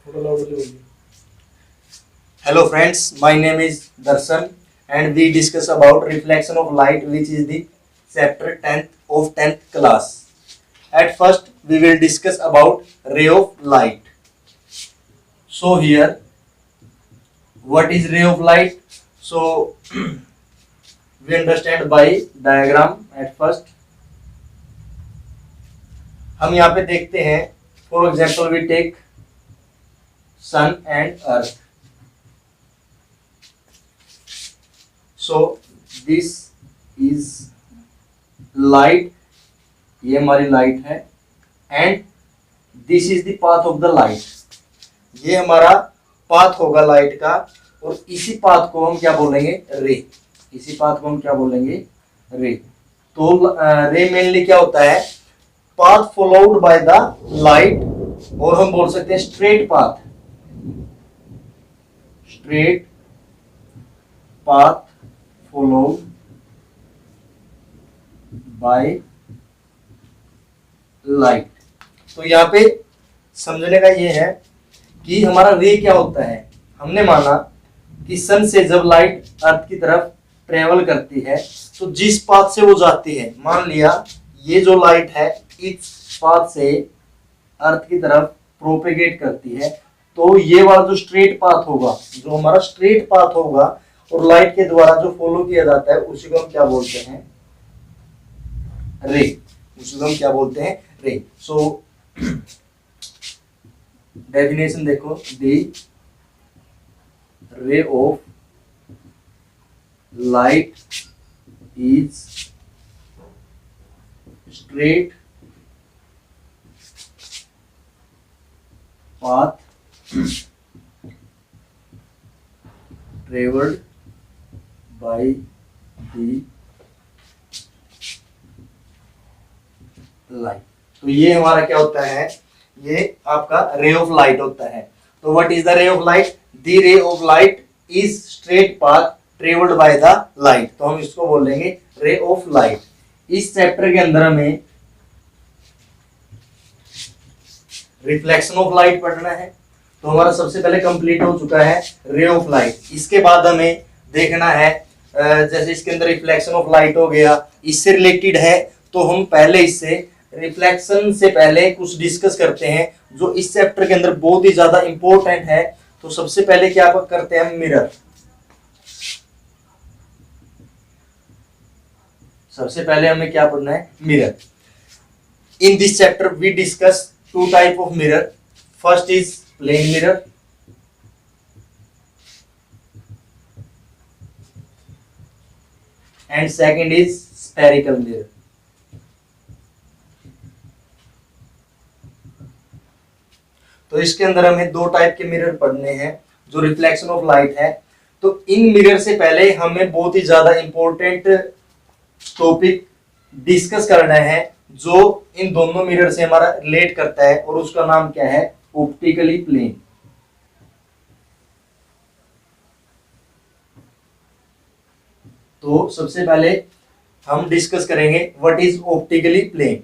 Hello friends, my name is Darshan and we discuss about reflection of light, which is the chapter 10th of 10th class. At first we will discuss about ray of light. So here what is ray of light? So we understand by diagram at first. हम यहाँ पे देखते हैं, for example we take sun and earth. So this is light, ये हमारी light है, and this is the path of the light, ये हमारा पाथ होगा लाइट का, और इसी पाथ को हम क्या बोलेंगे? रे। इसी पाथ को हम क्या बोलेंगे? रे। तो रे मेनली क्या होता है? Path followed by the light, और हम बोल सकते हैं straight path, straight path followed by light. तो यहाँ पे समझने का ये है कि हमारा रे क्या होता है। हमने माना कि सन से जब लाइट अर्थ की तरफ ट्रेवल करती है तो जिस पाथ से वो जाती है, मान लिया ये जो लाइट है इस पाथ से अर्थ की तरफ प्रोपेगेट करती है, तो ये वाला जो स्ट्रेट पाथ होगा, जो हमारा स्ट्रेट पाथ होगा और लाइट के द्वारा जो फॉलो किया जाता है, उसी को हम क्या बोलते हैं? रे। उसी को हम क्या बोलते हैं? रे। सो डेफिनेशन देखो, the ray of light is straight path traveled by the light। तो ये हमारा क्या होता है? ये आपका रे ऑफ लाइट होता है। तो what is the ray of light? The ray of light is straight path travelled by the light. तो हम इसको बोलेंगे रे ऑफ लाइट। इस चैप्टर के अंदर हमें रिफ्लेक्शन ऑफ लाइट पढ़ना है, तो हमारा सबसे पहले कंप्लीट हो चुका है रे ऑफ लाइट। इसके बाद हमें देखना है, जैसे इसके अंदर रिफ्लेक्शन ऑफ लाइट हो गया, इससे रिलेटेड है, तो हम पहले इससे रिफ्लेक्शन से पहले कुछ डिस्कस करते हैं जो इस चैप्टर के अंदर बहुत ही ज्यादा इंपॉर्टेंट है। तो सबसे पहले क्या करते हैं? मिरर। सबसे पहले हमें क्या पढ़ना है? Mirror. In this chapter we discuss two type of mirror. First is plane mirror and second is spherical mirror. तो इसके अंदर हमें दो टाइप के मिरर पढ़ने हैं जो रिफ्लेक्शन ऑफ लाइट है। तो इन मिरर से पहले हमें बहुत ही ज्यादा इंपॉर्टेंट टॉपिक डिस्कस करना है जो इन दोनों मिरर से हमारा रिलेट करता है, और उसका नाम क्या है? Optically plane. तो सबसे पहले हम डिस्कस करेंगे व्हाट इज ऑप्टिकली प्लेन।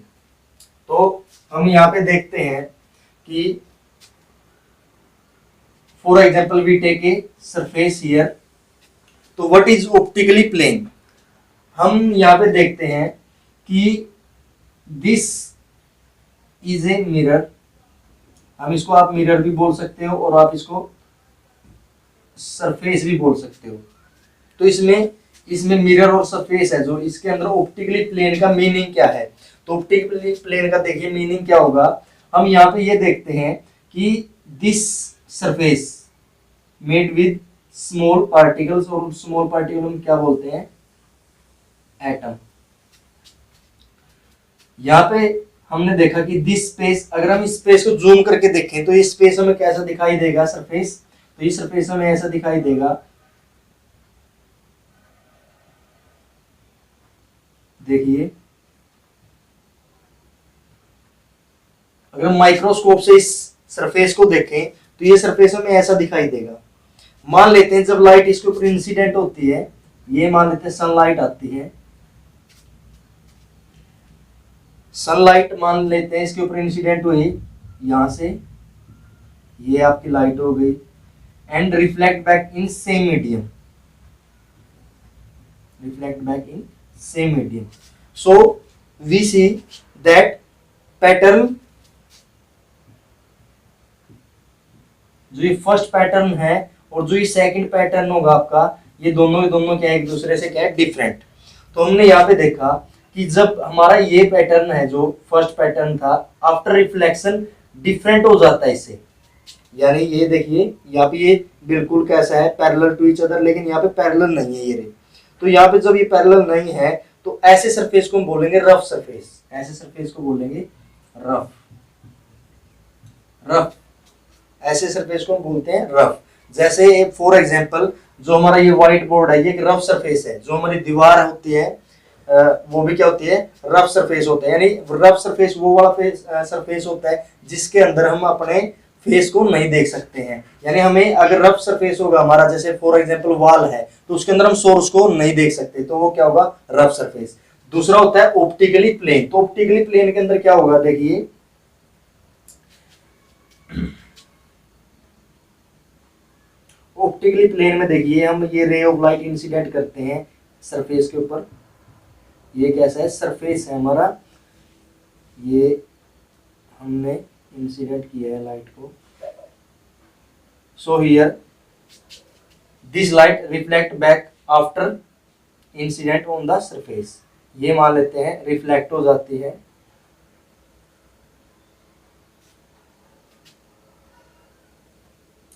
तो हम यहाँ पे देखते हैं कि for example we take a surface here. तो व्हाट इज ऑप्टिकली प्लेन? हम यहाँ पे देखते हैं कि दिस इज ए मिरर। हम इसको आप मिरर भी बोल सकते हो और आप इसको सरफेस भी बोल सकते हो। तो इसमें मिरर और सरफेस है, जो इसके अंदर ऑप्टिकली प्लेन का मीनिंग क्या है? तो ऑप्टिकली प्लेन का देखिए मीनिंग क्या होगा। हम यहाँ पे ये देखते हैं कि this surface made with small particles, और स्मॉल पार्टिकल हम क्या बोलते हैं? एटम। यहाँ पे हमने देखा कि दिस स्पेस, अगर हम इस स्पेस को जूम करके देखें तो ये स्पेस हमें कैसा दिखाई देगा? सरफेस। तो ये सरफेस हमें ऐसा दिखाई देगा, देखिए। अगर हम माइक्रोस्कोप से इस सरफेस को देखें तो ये सरफेस हमें ऐसा दिखाई देगा। मान लेते हैं जब लाइट इसके ऊपर इंसिडेंट होती है, ये मान लेते हैं सनलाइट आती है, सनलाइट मान लेते हैं इसके ऊपर इंसिडेंट हुई यहाँ से, ये आपकी लाइट हो गई, and reflect back in same medium, reflect back in same medium. So we see that pattern, जो ये फर्स्ट पैटर्न है और जो ये सेकंड पैटर्न होगा आपका, ये दोनों के दोनों क्या है, एक दूसरे से क्या है, डिफरेंट। तो हमने यहाँ पे देखा कि जब हमारा ये पैटर्न है, जो फर्स्ट पैटर्न था, आफ्टर रिफ्लेक्शन डिफरेंट हो जाता है इससे। यानी ये देखिए यहाँ पे ये बिल्कुल कैसा है, पैरेलल टू ईच अदर, लेकिन यहाँ पे पैरेलल नहीं है ये रे। तो यहाँ पे जब ये पैरेलल नहीं है तो ऐसे सरफेस को हम बोलेंगे रफ सरफेस, ऐसे सरफेस को बोलेंगे रफ, रफ, ऐसे सरफेस को हम बोलते हैं रफ। जैसे फॉर एग्जांपल जो हमारा ये व्हाइट बोर्ड है, ये एक रफ सरफेस है। जो हमारी दीवार होती है वो भी क्या होती है, रफ सरफेस होता है। यानी रफ सरफेस वो वाला सरफेस होता है जिसके अंदर हम अपने फेस को नहीं देख सकते हैं। यानी हमें अगर रफ सरफेस होगा हमारा, जैसे फॉर एग्जांपल वॉल है, तो उसके अंदर हम सोर्स को नहीं देख सकते, तो वो क्या होगा, रफ सरफेस। दूसरा होता है ऑप्टिकली प्लेन। तो ऑप्टिकली प्लेन के अंदर क्या होगा, देखिए ऑप्टिकली प्लेन में देखिए हम ये रे ऑफ लाइट इंसिडेंट करते हैं सरफेस के ऊपर। ये कैसा है, सरफेस है हमारा, ये हमने इंसिडेंट किया है लाइट को। So here this light reflect back after incident on the surface. ये मान लेते हैं रिफ्लेक्ट हो जाती है,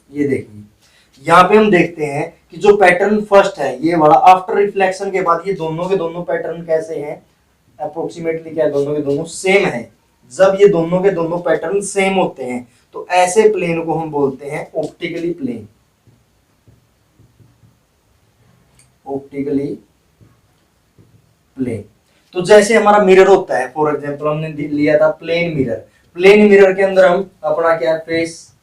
ये देखिए यहाँ पे हम देखते हैं कि जो पैटर्न फर्स्ट है ये वाला, आफ्टर रिफ्लेक्शन के बाद ये दोनों के दोनों पैटर्न कैसे हैं, अप्रोक्सीमेटली क्या, दोनों के दोनों सेम है। जब ये दोनों के दोनों पैटर्न सेम होते हैं तो ऐसे प्लेन को हम बोलते हैं ऑप्टिकली प्लेन, ऑप्टिकली प्लेन। तो जैसे हमारा मिरर होता है, फॉर एग्जांपल हमने लिया था प्लेन मिरर। प्लेन मिरर के अंदर हम अपना क्या फेस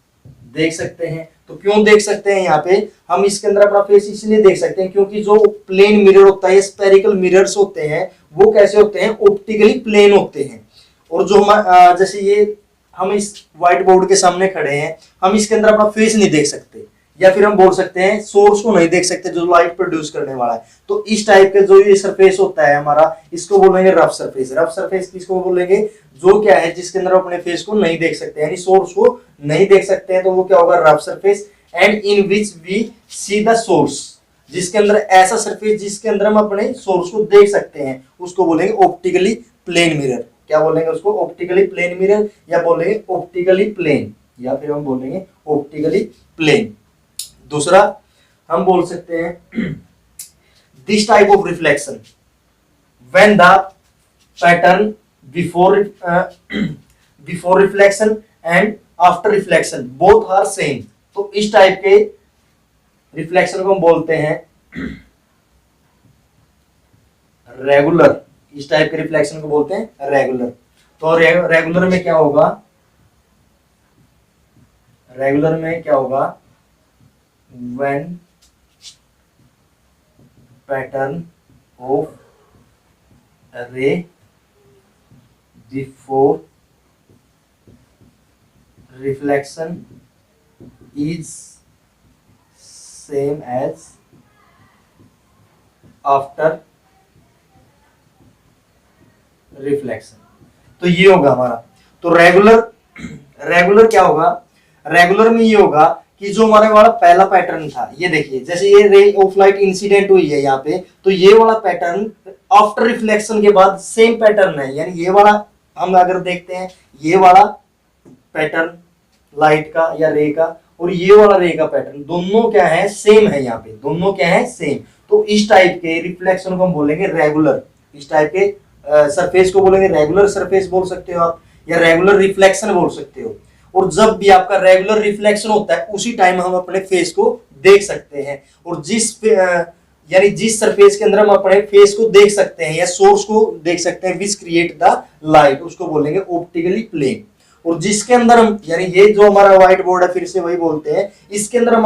देख सकते हैं। तो क्यों देख सकते हैं, यहाँ पे हम इसके अंदर अपना फेस इसलिए देख सकते हैं क्योंकि जो प्लेन मिरर होता है, स्फेरिकल मिरर्स होते हैं, वो कैसे होते हैं, ऑप्टिकली प्लेन होते हैं। और जो हम जैसे ये हम इस व्हाइट बोर्ड के सामने खड़े हैं, हम इसके अंदर अपना फेस नहीं देख सकते, या फिर हम बोल सकते हैं सोर्स को नहीं देख सकते जो लाइट प्रोड्यूस करने वाला है। तो इस टाइप के जो ये सरफेस होता है हमारा, इसको बोलेंगे रफ सरफेस। रफ सरफेस किसको बोलेंगे, जो क्या है जिसके अंदर अपने फेस को नहीं देख सकते, यानी सोर्स को नहीं देख सकते हैं, तो वो क्या होगा, rough surface. And in which we see the source, जिसके अंदर ऐसा सरफेस जिसके अंदर हम अपने सोर्स को देख सकते हैं, उसको बोलेंगे ऑप्टिकली प्लेन मिरर। क्या बोलेंगे उसको, ऑप्टिकली प्लेन मिरर, या बोलेंगे ऑप्टिकली प्लेन, या फिर हम बोलेंगे ऑप्टिकली प्लेन। दूसरा हम बोल सकते हैं this type of reflection when the pattern before reflection and after reflection both are same. तो इस टाइप के रिफ्लेक्शन को हम बोलते हैं रेगुलर। इस टाइप के रिफ्लेक्शन को बोलते हैं रेगुलर। तो रेगुलर में क्या होगा, रेगुलर में क्या होगा, when pattern of a ray before reflection is same as after reflection। तो ये होगा हमारा। तो रेगुलर क्या होगा, रेगुलर में ये होगा कि जो हमारे वाला पहला पैटर्न था, ये देखिए जैसे ये रे ऑफ लाइट इंसिडेंट हुई है यहाँ पे, तो ये वाला पैटर्न आफ्टर रिफ्लेक्शन के बाद सेम पैटर्न है। यानी ये वाला हम अगर देखते हैं, ये वाला पैटर्न लाइट का या रे का, और ये वाला रे का पैटर्न, दोनों क्या है, सेम है। यहाँ पे दोनों क्या है, सेम। तो इस टाइप के रिफ्लेक्शन को हम बोलेंगे रेगुलर। इस टाइप के सरफेस को बोलेंगे रेगुलर सरफेस बोल सकते हो आप, या रेगुलर रिफ्लेक्शन बोल सकते हो। और जब भी आपका रेगुलर रिफ्लेक्शन होता है उसी टाइम हम अपने फेस को देख सकते हैं। और यानी जिस सरफेस के अंदर हम अपने फेस को देख सकते हैं या सोर्स को देख सकते हैं विच क्रिएट द लाइट, उसको बोलेंगे ऑप्टिकली प्लेन। और जिसके अंदर हम, यानी ये जो हमारा व्हाइट बोर्ड है, फिर से वही बोलते हैं, इसके अंदर हम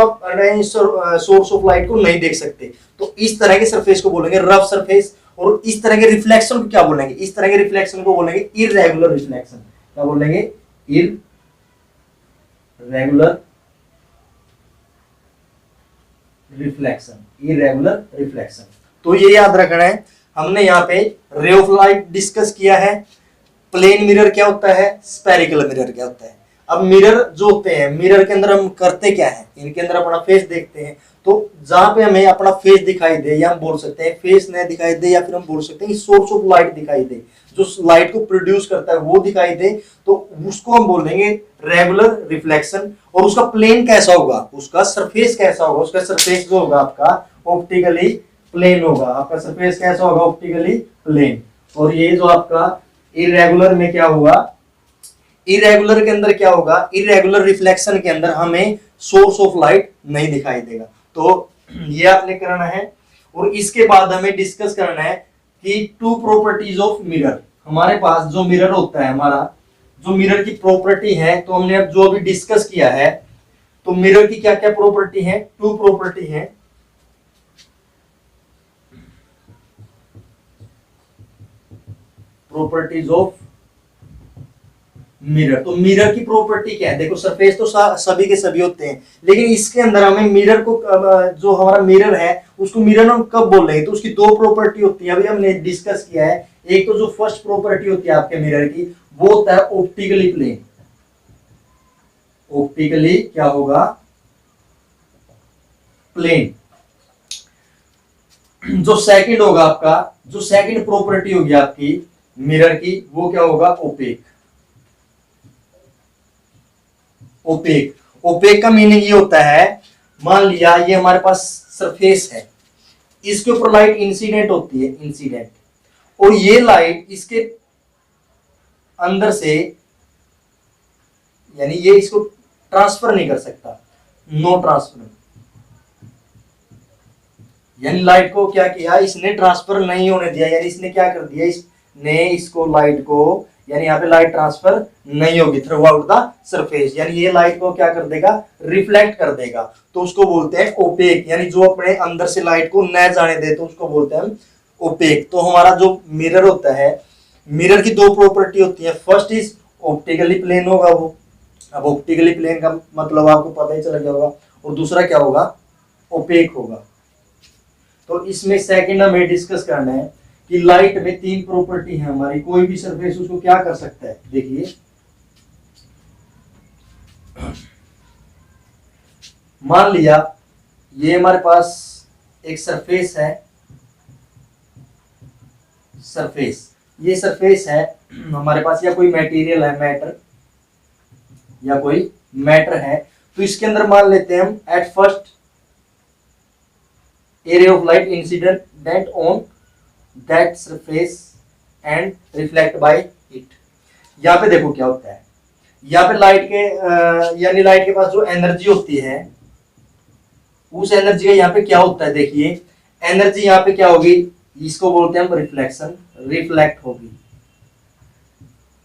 सोर्स ऑफ लाइट को नहीं देख सकते, तो इस तरह के सरफेस को बोलेंगे रफ सरफेस। और इस तरह के रिफ्लेक्शन को क्या बोलेंगे, इस तरह के रिफ्लेक्शन को बोलेंगे इररेगुलर रिफ्लेक्शन। क्या बोलेंगे, इररेगुलर रिफ्लेक्शन, इरेगुलर रिफ्लेक्शन। तो ये याद रखना है। हमने यहाँ पे रे ऑफ लाइट डिस्कस किया है, प्लेन मिरर क्या होता है, स्फेरिकल मिरर क्या होता है। अब मिरर जो होते हैं, मिरर के अंदर हम करते क्या है, इनके अंदर अपना फेस देखते हैं। तो जहां पे हमें अपना फेस दिखाई दे, या हम बोल सकते हैं फेस न दिखाई दे, या फिर हम बोल सकते हैं सोर्स ऑफ लाइट दिखाई दे, जो लाइट को प्रोड्यूस करता है वो दिखाई दे, तो उसको हम बोल देंगे रेगुलर रिफ्लेक्शन। और उसका प्लेन कैसा होगा, उसका सरफेस कैसा होगा, उसका सरफेस जो होगा आपका ऑप्टिकली प्लेन होगा। आपका सरफेस कैसा होगा, ऑप्टिकली प्लेन। और ये जो आपका इरेगुलर में क्या होगा, इरेगुलर के अंदर क्या होगा, इरेगुलर रिफ्लेक्शन के अंदर हमें सोर्स ऑफ लाइट नहीं दिखाई देगा। तो ये आपने करना है। और इसके बाद हमें डिस्कस करना है कि टू प्रॉपर्टीज ऑफ मिरर। हमारे पास जो मिरर होता है, हमारा जो मिरर की प्रॉपर्टी है, तो हमने अब जो अभी डिस्कस किया है, तो मिरर की क्या क्या प्रॉपर्टी है, टू प्रॉपर्टी है। Properties of mirror. तो मिरर की प्रॉपर्टी क्या है, देखो सरफेस तो सभी के सभी होते हैं, लेकिन इसके अंदर हमें मिरर को, जो हमारा मिरर है उसको मिरर हम कब बोल रहे हैं, तो उसकी दो प्रॉपर्टी होती है, अभी हमने डिस्कस किया है। एक तो जो फर्स्ट प्रॉपर्टी होती है आपके मिरर की, वो होता है ऑप्टिकली प्लेन। ऑप्टिकली क्या होगा, प्लेन। जो सेकंड होगा आपका, जो सेकंड प्रॉपर्टी होगी आपकी मिरर की, वो क्या होगा, ओपेक। ओपेक, ओपेक का मीनिंग ये होता है, मान लिया ये हमारे पास सरफेस है, इसके ऊपर लाइट इंसिडेंट होती है, इंसिडेंट, और ये लाइट इसके अंदर से, यानी ये इसको ट्रांसफर नहीं कर सकता, नो ट्रांसफर। यानी लाइट को क्या किया, इसने ट्रांसफर नहीं होने दिया, यानी इसने क्या कर दिया, इसने इसको लाइट को, यानी यहाँ पे लाइट ट्रांसफर नहीं होगी थ्रू आउट द सरफेस, यानी ये लाइट को क्या कर देगा, रिफ्लेक्ट कर देगा। तो उसको बोलते हैं ओपेक, यानी जो अपने अंदर से लाइट को न जाने दे, तो उसको बोलते हैं ओपेक। तो हमारा जो मिरर होता है, मिरर की दो प्रॉपर्टी होती है, फर्स्ट इज ऑप्टिकली प्लेन होगा वो। अब ऑप्टिकली प्लेन का मतलब आपको पता ही चल गया होगा। और दूसरा क्या होगा, ओपेक होगा। तो इसमें सेकंड हमें डिस्कस करना है कि लाइट में तीन प्रॉपर्टी है हमारी, कोई भी सरफेस उसको क्या कर सकता है। देखिए मान लिया ये हमारे पास एक सरफेस है, सरफेस, ये सरफेस है हमारे पास, या कोई मटेरियल है, मैटर, या कोई मैटर है। तो इसके अंदर मान लेते हैं हम at first a ray of light incident on that surface and reflect by it। यहाँ पे देखो क्या होता है, यहाँ पे लाइट के यानी लाइट के पास जो एनर्जी होती है, उस एनर्जी का यहाँ पे क्या होता है, देखिए एनर्जी यहाँ पे क्या होगी, इसको बोलते हैं हम रिफ्लेक्शन, रिफ्लेक्ट होगी।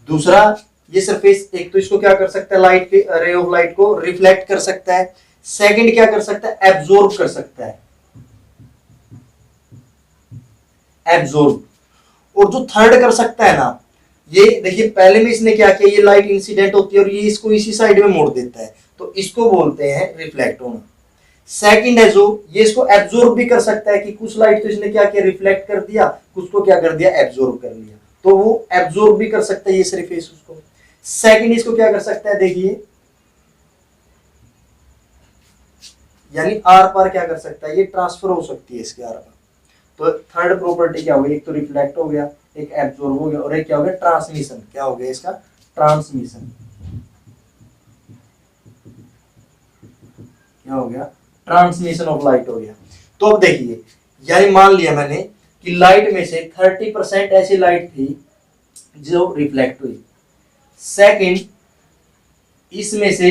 दूसरा, ये सरफेस एक तो इसको क्या कर सकता है, लाइट के रे ऑफ लाइट को रिफ्लेक्ट कर सकता है। सेकंड क्या कर सकता है, एब्जॉर्ब कर सकता है, एब्जॉर्ब। और जो थर्ड कर सकता है ना, ये देखिए पहले में इसने क्या किया, ये लाइट इंसिडेंट होती है और ये इसको इसी साइड में मोड़ देता है, तो इसको बोलते हैं रिफ्लेक्ट होना। सेकंड है जो ये इसको एब्जॉर्ब भी कर सकता है कि कुछ लाइट तो इसने क्या किया, रिफ्लेक्ट कर दिया, कुछ को क्या कर दिया, एब्जॉर्ब कर लिया, तो वो एब्जॉर्ब भी कर सकता है ये सरफेस उसको। सेकंड इसको क्या कर सकता है, देखिए यानी आर पार क्या कर सकता है, ये ट्रांसफर हो सकती है इसके आर पार। तो थर्ड प्रॉपर्टी क्या होगी, एक तो रिफ्लेक्ट हो गया, एक एब्जॉर्ब हो गया, और एक क्या हो गया, ट्रांसमिशन। क्या हो गया इसका, ट्रांसमिशन। क्या हो गया, ट्रांसमिशन ऑफ लाइट हो गया। तो अब देखिए, यानी मान लिया मैंने कि लाइट में से 30% ऐसी लाइट थी जो रिफ्लेक्ट हुई, सेकंड इसमें से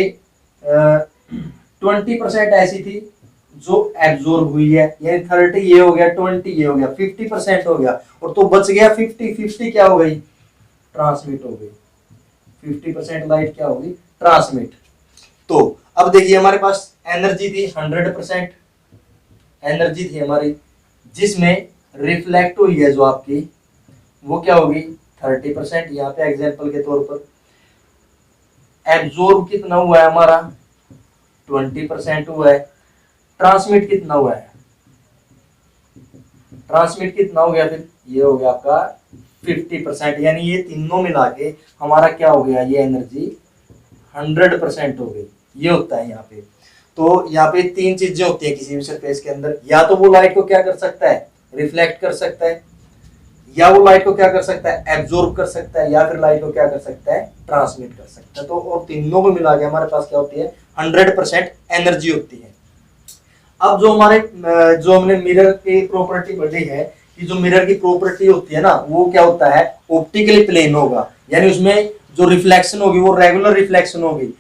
20% ऐसी थी जो एब्जॉर्ब हुई है, यानी 30 ये हो गया, 20 ये हो गया, 50% हो गया, और तो बच गया 50 क्या हो गई, ट्रांसमिट हो गई। 50% लाइट क्या होगी, ट्रांसमिट। तो अब देखिए हमारे पास एनर्जी थी 100%, एनर्जी थी हमारी, जिसमें रिफ्लेक्ट हुई है जो आपकी, वो क्या होगी 30%। यहाँ पे एग्जांपल के तौर पर एब्जॉर्ब कितना हुआ है हमारा, 20% हुआ है। ट्रांसमिट कितना हुआ है, ट्रांसमिट कितना हो गया, फिर ये हो गया आपका 50%, यानी ये तीनों मिला के हमारा क्या हो गया, ये एनर्जी 100% हो गई। ये होता है यहाँ पे। तो यहाँ पे तीन चीजें होती है किसी भी सरफेस के अंदर, या तो वो लाइट को क्या कर सकता है, रिफ्लेक्ट कर सकता है, या वो लाइट को क्या कर सकता है, एब्जॉर्ब कर सकता है, या फिर लाइट को क्या कर सकता है, ट्रांसमिट कर सकता है। तो और तीनों को मिला के हमारे पास क्या होती है, 100% एनर्जी होती है। अब जो हमारे जो हमने मिरर की प्रॉपर्टी पढ़ी है कि जो मिरर की प्रॉपर्टी होती है ना, वो क्या होता है, ऑप्टिकली प्लेन होगा, यानी उसमें जो रिफ्लेक्शन होगी वो रेगुलर रिफ्लेक्शन होगी।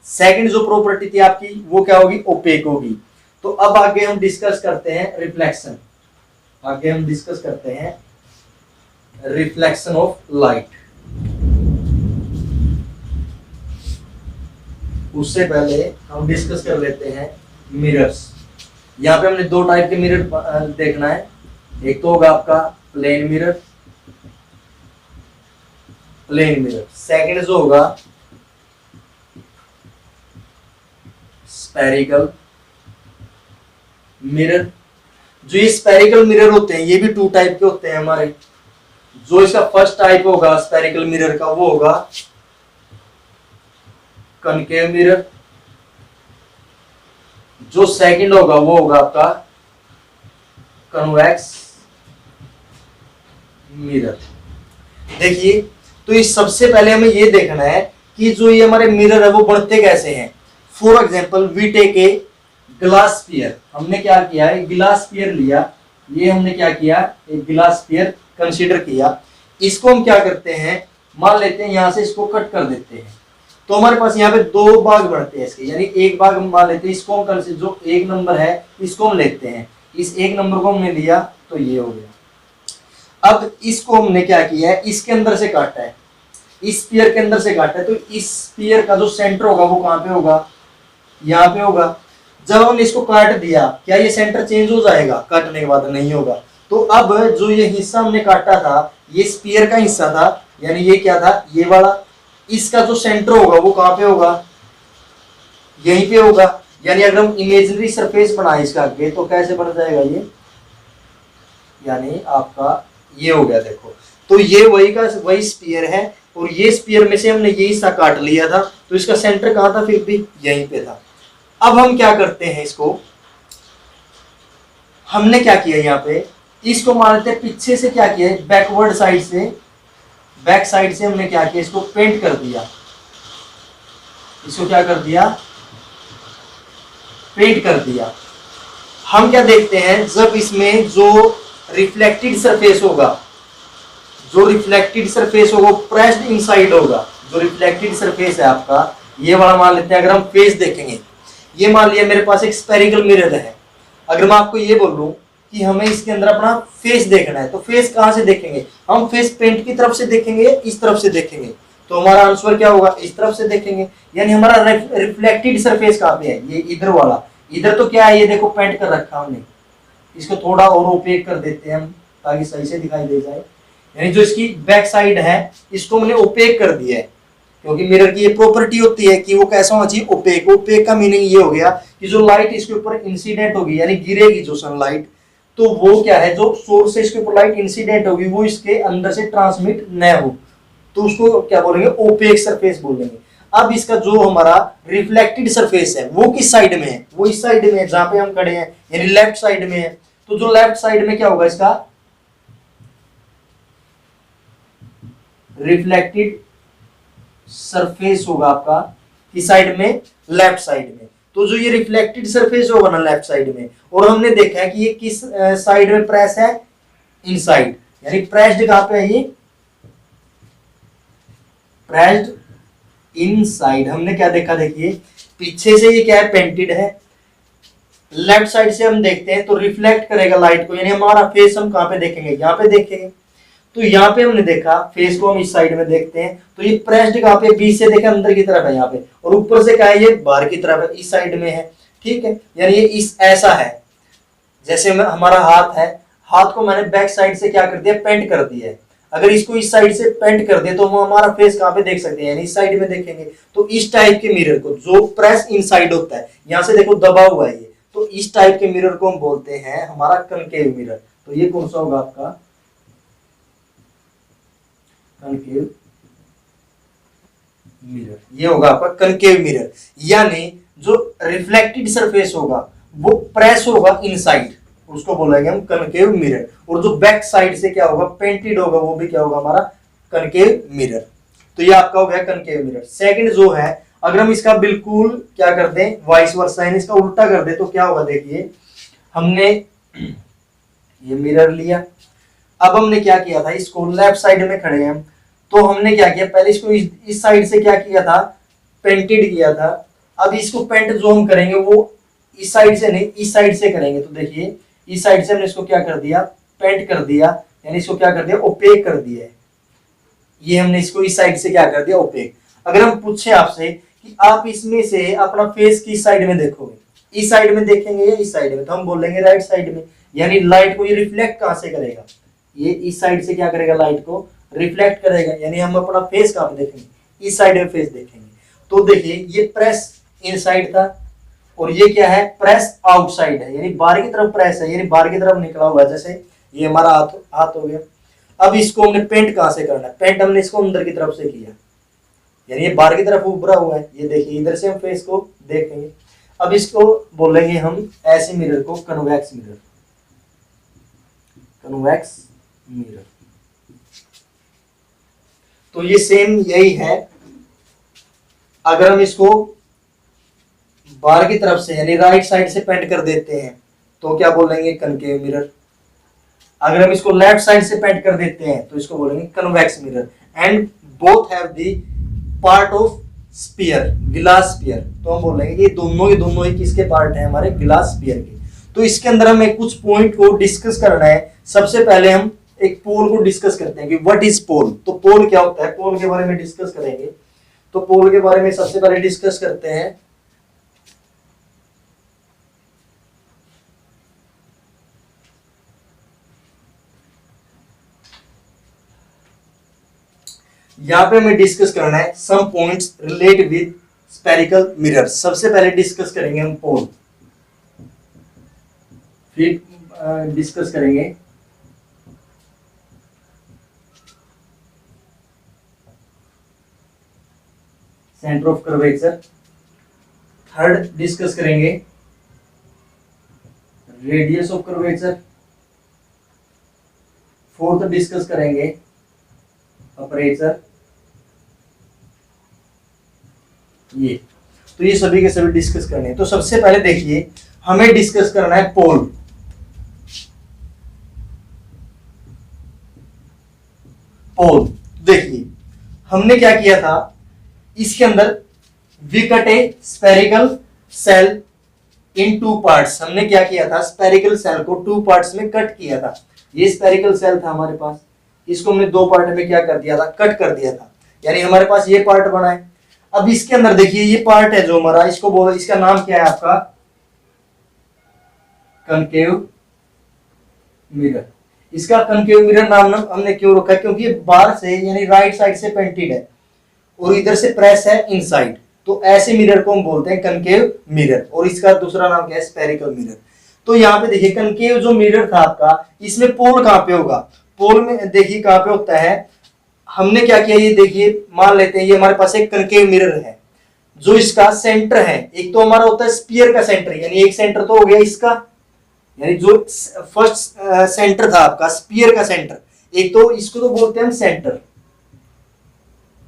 सेकंड जो प्रॉपर्टी थी आपकी वो क्या होगी, ओपेक होगी। तो अब आगे हम डिस्कस करते हैं रिफ्लेक्शन, आगे हम डिस्कस करते हैं रिफ्लेक्शन ऑफ लाइट। उससे पहले हम डिस्कस कर लेते हैं मिरर्स। यहाँ पे हमने दो टाइप के मिरर देखना है, एक तो होगा आपका plane mirror, plane mirror. Second जो होगा स्फेरिकल मिरर। जो ये स्फेरिकल मिरर होते हैं ये भी टू टाइप के होते हैं हमारे। जो इसका फर्स्ट टाइप होगा स्फेरिकल मिरर का वो होगा कनकेव मिरर। जो सेकंड होगा वो होगा आपका कन्वेक्स मिरर। देखिए, तो इस सबसे पहले हमें ये देखना है कि जो ये हमारे मिरर है वो बनते कैसे हैं। For example we take a glass sphere. हमने क्या किया है, ग्लास स्फीयर लिया, ये हमने क्या किया, एक ग्लास स्फीयर कंसीडर किया। इसको हम क्या करते हैं, मान लेते हैं यहां से इसको कट कर देते हैं, तो हमारे पास यहाँ पे दो भाग बढ़ते हैं इसके, यानी एक भाग हम मान लेते हैं, इसको हम कंसीडर, जो एक नंबर है इसको हम लेते हैं, इस एक नंबर को हमने लिया तो ये हो गया। अब इसको हमने क्या किया है, इसके अंदर से काटा है, इस स्फीयर के अंदर से काटा है, तो इस स्फीयर का जो सेंटर होगा वो कहाँ पे होगा, यहाँ पे होगा। जब हमने इसको काट दिया, क्या ये सेंटर चेंज हो जाएगा, काटने के बाद नहीं होगा। तो अब जो ये हिस्सा हमने काटा था ये स्फीयर का हिस्सा था, यानी ये क्या था, ये वाला, इसका जो सेंटर होगा वो कहाँ पे होगा, यहीं पे होगा। यानी अगर हम इमेजिनरी सरफेस बनाए इसका आगे तो कैसे बन जाएगा ये, यानी आपका ये हो गया। देखो, तो ये वही का वही स्फीयर है, और ये स्फीयर में से हमने ये हिस्सा काट लिया था, तो इसका सेंटर कहाँ था, फिर भी यहीं पे था। अब हम क्या करते हैं, इसको हमने क्या किया, यहाँ पे इसको मान लेते हैं पीछे से क्या किया, बैकवर्ड साइड से, बैक साइड से हमने क्या किया, इसको पेंट कर दिया, इसको क्या कर दिया, पेंट कर दिया। हम क्या देखते हैं, जब इसमें जो रिफ्लेक्टेड सरफेस होगा, जो रिफ्लेक्टेड सरफेस होगा प्रेस्ड इनसाइड होगा। जो रिफ्लेक्टेड सरफेस है आपका ये वाला मान लेते हैं, अगर हम फेस देखेंगे, ये मान लिया मेरे पास एक स्फेरिकल मिरर है। अगर मैं आपको ये बोलूं कि हमें इसके अंदर अपना फेस देखना है, तो फेस कहां से देखेंगे, हम फेस पेंट की तरफ से देखेंगे या इस तरफ से देखेंगे, तो हमारा आंसर क्या होगा, इस तरफ से देखेंगे। यानी हमारा रिफ्लेक्टेड सरफेस कहाँ पे है, ये इधर वाला। इधर तो क्या है, ये देखो पेंट कर रखा हमने, इसको थोड़ा और ओपेक कर देते हैं हम ताकि सही से दिखाई दे जाए। यानी जो इसकी बैक साइड है इसको हमने ओपेक कर दिया है, क्योंकि मिरर की ये प्रॉपर्टी होती है कि वो कैसा होना चाहिए, ओपेक। ओपेक का मीनिंग ये हो गया कि जो लाइट इसके ऊपर इंसिडेंट होगी, यानी गिरेगी जो सनलाइट, तो वो क्या है, जो सोर्स से इसके ऊपर लाइट इंसिडेंट होगी वो इसके अंदर से ट्रांसमिट न हो, तो उसको क्या बोलेंगे, ओपेक सरफेस बोलेंगे। अब इसका जो हमारा रिफ्लेक्टेड सरफेस है वो किस साइड में है, वो इस साइड में है जहां पे हम खड़े हैं, यानी लेफ्ट साइड में है। तो जो लेफ्ट साइड में क्या होगा, इसका रिफ्लेक्टेड सरफेस होगा आपका किस साइड में, लेफ्ट साइड में। तो जो ये रिफ्लेक्टेड सरफेस होगा ना लेफ्ट साइड में, और हमने देखा है कि ये किस साइड में प्रेस है, इनसाइड, यानी प्रेस्ड कहां पे है, ये प्रेस्ड इनसाइड। हमने क्या देखा, देखिए पीछे से ये क्या है, पेंटेड है, लेफ्ट साइड से हम देखते हैं तो रिफ्लेक्ट करेगा लाइट को, यानी हमारा फेस हम कहां पे देखेंगे, यहाँ पे देखेंगे। तो यहाँ पे हमने देखा फेस को हम इस साइड में देखते हैं, तो ये प्रेस्ड कहां पे, बीच से देखे अंदर की तरफ है यहाँ पे, और ऊपर से क्या है, ये बाहर की तरफ है, इस साइड में है। ठीक है, यानी ये इस ऐसा है, जैसे हमारा हाथ है, हाथ को मैंने बैक साइड से क्या कर दिया, पेंट कर दिया है। अगर इसको इस साइड से पेंट कर दे तो हम हमारा फेस कहां पे देख सकते हैं, यानी इस साइड में देखेंगे। तो इस टाइप के मिरर को जो प्रेस इनसाइड होता है, यहां से देखो दबा हुआ है ये, तो इस टाइप के मिरर को हम बोलते हैं हमारा कनकेव मिरर। तो ये कौन सा होगा आपका कनकेव मिरर, ये होगा आपका कनकेव मिरर। यानी जो रिफ्लेक्टेड सरफेस होगा वो प्रेस होगा इनसाइड, उसको बोलेंगे हम कनकेव मिरर। और जो बैक साइड से क्या होगा पेंटेड होगा वो भी क्या होगा हमारा कनकेव मिरर। तो ये आपका हो गया कनकेव मिरर। सेकंड जो है, अगर हम इसका बिल्कुल क्या कर दें वाइस वर्सा यानी इसका उल्टा कर दे तो क्या होगा, देखिए हमने ये मिरर लिया, अब हमने क्या किया था इसको लेफ्ट साइड में खड़े हैं, तो हमने क्या किया पहले इसको इस साइड से क्या किया था पेंटेड किया था। अब इसको पेंट जो हम करेंगे वो इस साइड से नहीं इस साइड से करेंगे। तो देखिए इस साइड से हमने इसको क्या कर दिया पेंट कर दिया, यानी इसको क्या कर दिया ओपेक कर दिया है। ये हमने इसको इस साइड से क्या कर दिया ओपेक। अगर हम पूछे आपसे कि आप इसमें से अपना फेस किस साइड में देखोगे, इस साइड में देखेंगे या इस साइड में, तो हम बोलेंगे राइट साइड में। यानी लाइट को ये रिफ्लेक्ट कहां से करेगा, ये इस साइड से क्या करेगा लाइट को रिफ्लेक्ट करेगा, यानी हम अपना फेस कहां पे देखेंगे इस साइड में फेस देखेंगे। तो देखिए ये प्रेस इनसाइड था और ये क्या है प्रेस आउटसाइड है, यानी बाहर की तरफ प्रेस है, यानी बाहर की तरफ निकला हुआ है, जैसे ये हमारा हाथ हो गया। अब इसको हमने पेंट कहां से करना है, पेंट हमने इसको अंदर की तरफ से किया, यानी ये बाहर की तरफ उभरा हुआ है। ये देखिए इधर से हम फेस को देखेंगे। अब इसको बोलेंगे हम ऐसे मिरर को कन्वेक्स मिरर, कन्वेक्स मिरर। तो ये सेम यही है। अगर हम इसको बाहर की तरफ से यानी राइट साइड से पेंट कर देते हैं तो क्या बोलेंगे कनकेव मिरर। अगर हम इसको लेफ्ट साइड से पेंट कर देते हैं तो इसको बोलेंगे convex mirror. And both have the part of sphere, गिलास स्फीयर। तो हम बोलेंगे ये दोनों ही किसके पार्ट हैं हमारे गिलास स्फीयर के। तो इसके अंदर हमें कुछ पॉइंट को डिस्कस करना है। सबसे पहले हम एक पोल को डिस्कस करते हैं कि व्हाट इज पोल। तो पोल क्या होता है, पोल के बारे में डिस्कस करेंगे। तो पोल के बारे में सबसे पहले डिस्कस करते हैं। यहां पे हमें डिस्कस करना है some points relate with spherical mirror. सबसे पहले डिस्कस करेंगे हम पोल, फिर डिस्कस करेंगे centre of curvature. Third discuss करेंगे radius of curvature. Fourth discuss करेंगे अपर्चर। ये तो ये सभी के सभी डिस्कस करने हैं। तो सबसे पहले देखिए हमें डिस्कस करना है पोल। पोल देखिए हमने क्या किया था, इसके अंदर we cut a spherical shell in two parts. हमने क्या किया था स्फेरिकल सेल को टू पार्ट्स में कट किया था। ये स्फेरिकल सेल था हमारे पास, इसको हमने दो पार्ट में क्या कर दिया था कट कर दिया था, यानी हमारे पास ये पार्ट बना है। अब इसके अंदर देखिए ये पार्ट है जो हमारा, इसको बोलो, इसका नाम क्या है आपका कनकेव मिरर। इसका कनकेव मिरर नाम हमने क्यों रखा है, क्योंकि ये बाहर से यानी राइट साइड से पेंटेड है और इधर से प्रेस है इनसाइड। तो ऐसे मिरर को हम बोलते हैं कनकेव मिरर। और इसका दूसरा नाम क्या है स्फेरिकल मिरर। तो यहाँ पे देखिए कनकेव जो मिरर था आपका, इसमें पोल कहां पे होगा, पोल में देखिए कहां पे होता है। हमने क्या किया, ये देखिए मान लेते हैं ये हमारे पास एक कनकेव मिरर है जो इसका सेंटर है। एक तो हमारा होता है स्फीयर का सेंटर, यानी एक सेंटर तो हो गया इसका, यानी जो फर्स्ट सेंटर था आपका स्फीयर का सेंटर। एक तो इसको तो बोलते हैं हम सेंटर,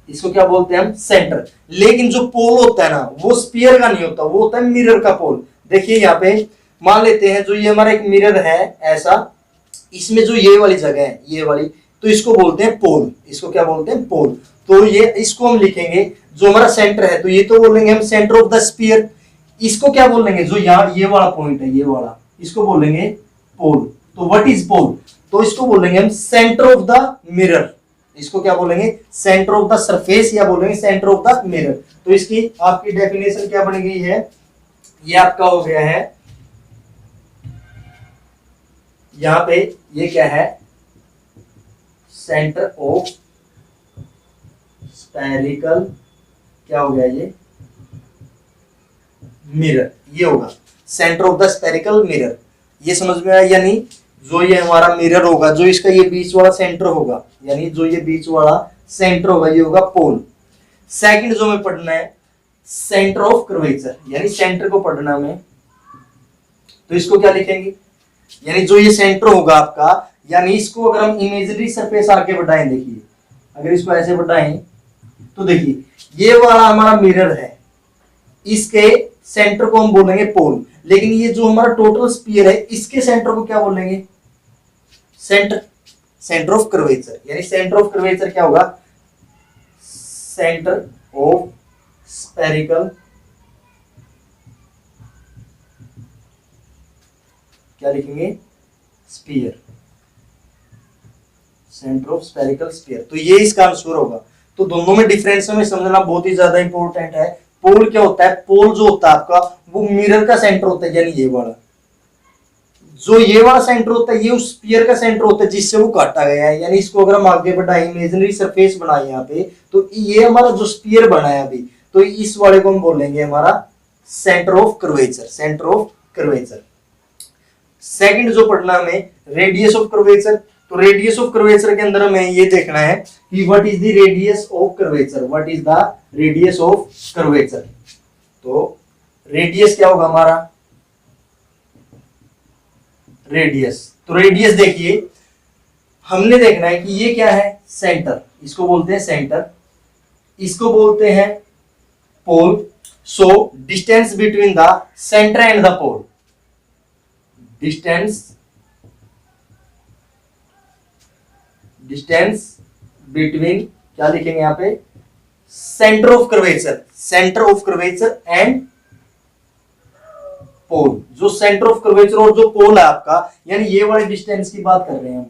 इसको क्या बोलते हैं हम सेंटर। लेकिन जो पोल होता है ना वो स्फीयर का नहीं होता, वो होता है मिरर का पोल। देखिए यहाँ पे मान लेते हैं जो ये हमारा एक मिरर है ऐसा, इसमें जो ये वाली जगह है ये वाली, तो इसको बोलते हैं पोल। इसको क्या बोलते हैं पोल। तो ये इसको हम लिखेंगे जो हमारा सेंटर है, तो ये तो बोलेंगे हम सेंटर ऑफ द स्फीयर। इसको क्या बोलेंगे जो यहाँ ये वाला पॉइंट है ये वाला, इसको बोलेंगे पोल। तो व्हाट इज पोल, तो इसको बोलेंगे हम सेंटर ऑफ द मिरर। इसको क्या बोलेंगे सेंटर ऑफ द सरफेस या बोलेंगे सेंटर ऑफ द मिरर। तो इसकी आपकी डेफिनेशन क्या बन गई है, ये आपका हो गया है यहां पे, ये क्या है सेंटर ऑफ स्फेरिकल क्या हो गया ये मिरर, ये होगा। Centre of the spherical mirror. ये समझ में आया? यानी जो ये हमारा मिरर होगा, जो इसका ये बीच वाला सेंटर होगा, यानी जो ये बीच वाला सेंटर होगा ये होगा पोल। सेकंड जो हमें पढ़ना है सेंटर ऑफ कर्वेचर, यानी सेंटर को पढ़ना हमें, तो इसको क्या लिखेंगे, यानी जो ये सेंटर होगा आपका, यानी इसको अगर हम इमेजिनरी सरफेस आगे बढ़ाएं, देखिए अगर इसको ऐसे बढ़ाएं तो देखिए ये वाला हमारा मिरर है, इसके सेंटर को हम बोलेंगे पोल, लेकिन ये जो हमारा टोटल स्फीयर है इसके सेंटर को क्या बोलेंगे, सेंटर, सेंटर ऑफ कर्वेचर। यानी सेंटर ऑफ कर्वेचर क्या होगा, सेंटर ऑफ स्फेरिकल, क्या लिखेंगे, sphere, centre of spherical sphere. तो ये इसका आंसर होगा। तो दोनों में डिफरेंस हमें समझना बहुत ही ज्यादा इंपॉर्टेंट है। पोल क्या होता है, पोल जो होता है आपका वो मिरर का सेंटर होता है, यानी ये वाला, जो ये वाला सेंटर होता है ये उस स्फीयर का सेंटर होता है जिससे वो काटा गया है। यानी इसको अगर हम आगे बढ़ाएं, इमेजिनरी सरफेस बनाए यहाँ पे, तो ये हमारा जो स्फीयर बना है अभी, तो इस वाले को हम बोलेंगे हमारा centre of curvature, centre of curvature. Second जो पढ़ना हमें रेडियस ऑफ कर्वेचर। तो रेडियस ऑफ कर्वेचर के अंदर हमें ये देखना है कि what is the radius of curvature, what is the radius of curvature. तो रेडियस क्या होगा हमारा, रेडियस, तो रेडियस देखिए हमने देखना है कि ये क्या है, सेंटर, इसको बोलते हैं सेंटर, इसको बोलते हैं pole. So distance between the centre and the pole, distance between, क्या लिखेंगे यहाँ पे, centre of curvature, centre of curvature and pole. जो सेंटर ऑफ कर्वेचर और जो पोल है आपका, यानी ये वाले डिस्टेंस की बात कर रहे हैं हम,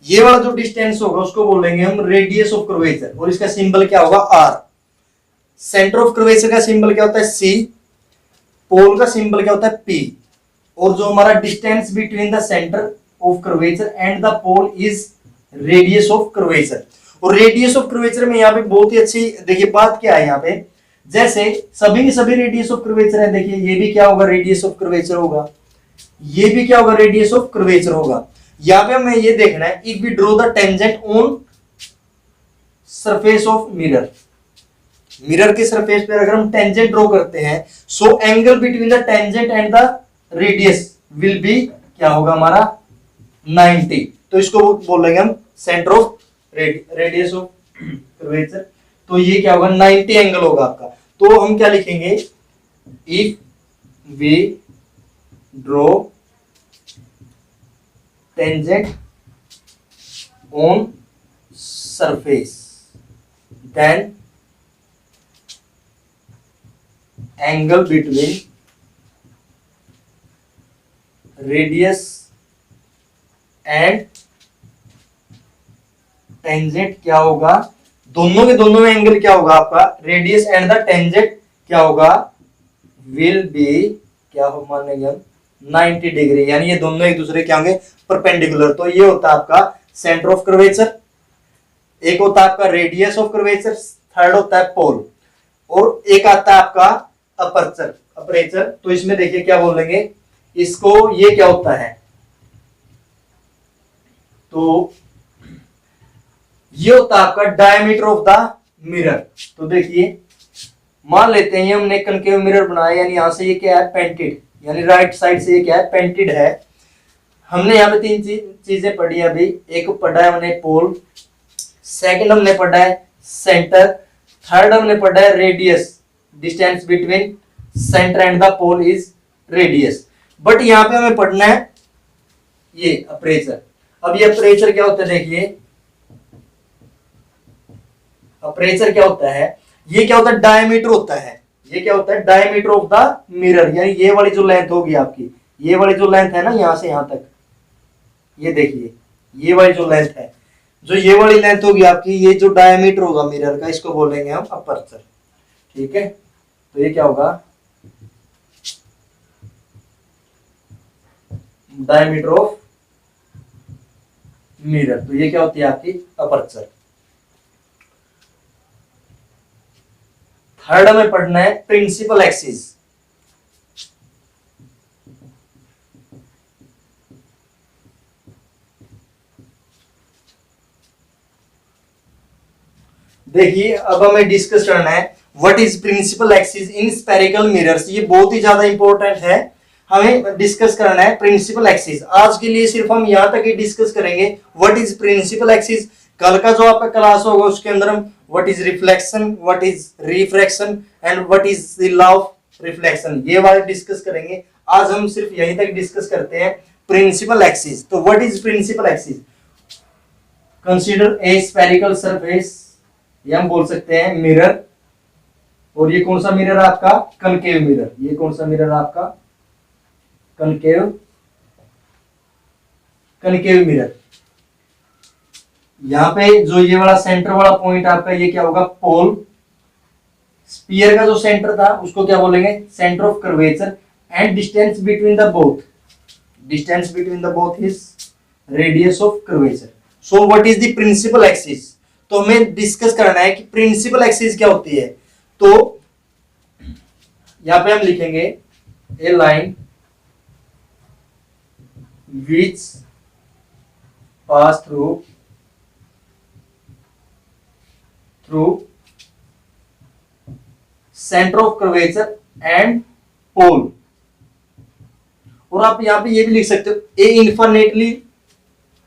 ये वाला जो डिस्टेंस होगा उसको बोलेंगे हम रेडियस ऑफ कर्वेचर, और इसका सिंबल क्या होगा, आर। सेंटर ऑफ कर्वेचर का सिंबल क्या होता है, सी। पोल का सिंबल क्या होता है, पी। और जो हमारा distance between the centre of curvature and the pole is radius of curvature. और रेडियस ऑफ कर्वेचर में यहाँ पे बहुत ही अच्छी देखिए बात क्या है, यहाँ पे जैसे सभी के सभी रेडियस ऑफ कर्वेचर है, देखिए ये भी क्या होगा, रेडियस ऑफ कर्वेचर होगा, ये भी क्या होगा, रेडियस ऑफ कर्वेचर होगा। यहाँ पे हमें ये देखना है, if we draw the tangent on surface of mirror, mirror के सरफेस पर अगर हम टेंजेंट ड्रॉ करते हैं, so angle between the tangent and the radius will be क्या होगा हमारा 90। तो इसको बोलेंगे हम centre of radius of curvature. तो ये क्या होगा, 90 एंगल होगा आपका। तो हम क्या लिखेंगे, if we draw tangent on surface then angle between radius and tangent क्या होगा, दोनों के दोनों में एंगल क्या होगा आपका, रेडियस एंड द टेंजेंट क्या होगा, विल बी क्या हो मानेंगे हम 90 डिग्री, यानी ये दोनों एक दूसरे क्या होंगे, परपेंडिकुलर। तो ये होता है आपका सेंटर ऑफ कर्वेचर, एक होता है आपका रेडियस ऑफ कर्वेचर, थर्ड होता है पोल, और एक आता है आपका अपर्चर, अपर्चर। तो इसमें देखिए क्या बोलेंगे इसको, ये क्या होता है, तो ये होता है आपका डायमीटर ऑफ द मिरर। तो देखिए मान लेते हैं ये हमने कनकेव मिरर बनाया, यानी यहां से ये क्या है, पेंटेड, यानी राइट साइड से ये क्या है, पेंटेड है। हमने यहाँ पे तीन चीजें पढ़ी अभी, एक पढ़ा है हमने पोल, सेकंड हमने पढ़ा है सेंटर, थर्ड हमने पढ़ा है radius, distance between centre and the pole is radius. But यहाँ पे हमें पढ़ना है ये अपर्चर। अब ये अपर्चर क्या होता है, देखिए अपर्चर क्या होता है, ये क्या होता है, डायमीटर होता है, ये क्या होता है, डायमीटर ऑफ द मिरर, यानी ये वाली जो लेंथ होगी आपकी, ये वाली जो लेंथ है ना यहां से यहां तक, ये देखिए ये वाली जो लेंथ है, जो ये वाली लेंथ होगी आपकी, ये जो डायमीटर होगा मिरर का, इसको बोलेंगे हम अपर्चर। ठीक है, तो ये क्या होगा, डायमीटर ऑफ मिरर, तो ये क्या होती है आपकी अपर्चर। थर्ड हमें पढ़ना है प्रिंसिपल एक्सिस। देखिए अब हमें डिस्कस करना है what is principal axis in spherical mirrors. ये बहुत ही ज्यादा इंपॉर्टेंट है, हमें डिस्कस करना है प्रिंसिपल एक्सिस। आज के लिए सिर्फ हम यहाँ तक ही डिस्कस करेंगे व्हाट इज प्रिंसिपल एक्सिस। कल का जो आपका क्लास होगा उसके अंदर हम what is reflection, what is refraction and what is the law of reflection, ये वाले डिस्कस करेंगे। आज हम सिर्फ यहीं तक डिस्कस करते हैं प्रिंसिपल एक्सिस। तो what is principal axis? Consider a spherical surface, ये हम बोल सकते हैं मिरर। और ये कौन सा मिरर है आपका? Concave mirror. ये कौन सा मिरर है आपका? Concave mirror. यहां पे जो ये वाला सेंटर वाला पॉइंट आपका ये क्या होगा? पोल। स्फीयर का जो सेंटर था उसको क्या बोलेंगे? Centre of curvature. And distance between the both, distance between the both is radius of curvature. So what is the principal axis? तो हमें डिस्कस करना है कि प्रिंसिपल एक्सिस क्या होती है। तो यहां पे हम लिखेंगे a line which pass through centre of curvature and pole. और आप यहां पे ये भी लिख सकते हो a infinitely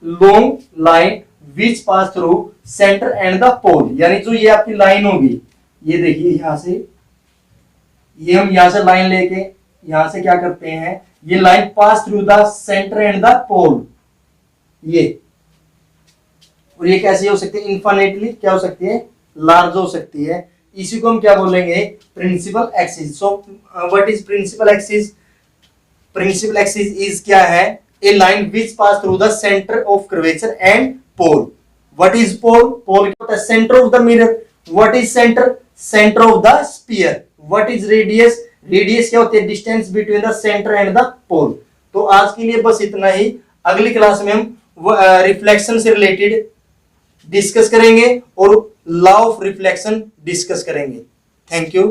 long line which pass through centre and the pole. यानी जो ये आपकी लाइन होगी, ये देखिए यहां से, ये हम यहां से लाइन लेके यहां से क्या करते हैं, ये line pass through the centre and the pole. ये और ये कैसे हो सकती है? इनफिनिटली क्या हो सकती है? लार्ज हो सकती है। इसी को हम क्या बोलेंगे? Principal axis. So what is principal axis? Principal axis is क्या है? A line which pass through the centre of curvature and pole. What is pole? Pole क्या होता है? Centre of the mirror. What is centre? Centre of the sphere. What is radius? Radius क्या होती है? Distance between the centre and the pole. तो आज के लिए बस इतना ही। अगली क्लास में हम रिफ्लेक्शन से रिलेटेड डिस्कस करेंगे और लॉ ऑफ रिफ्लेक्शन डिस्कस करेंगे। Thank you.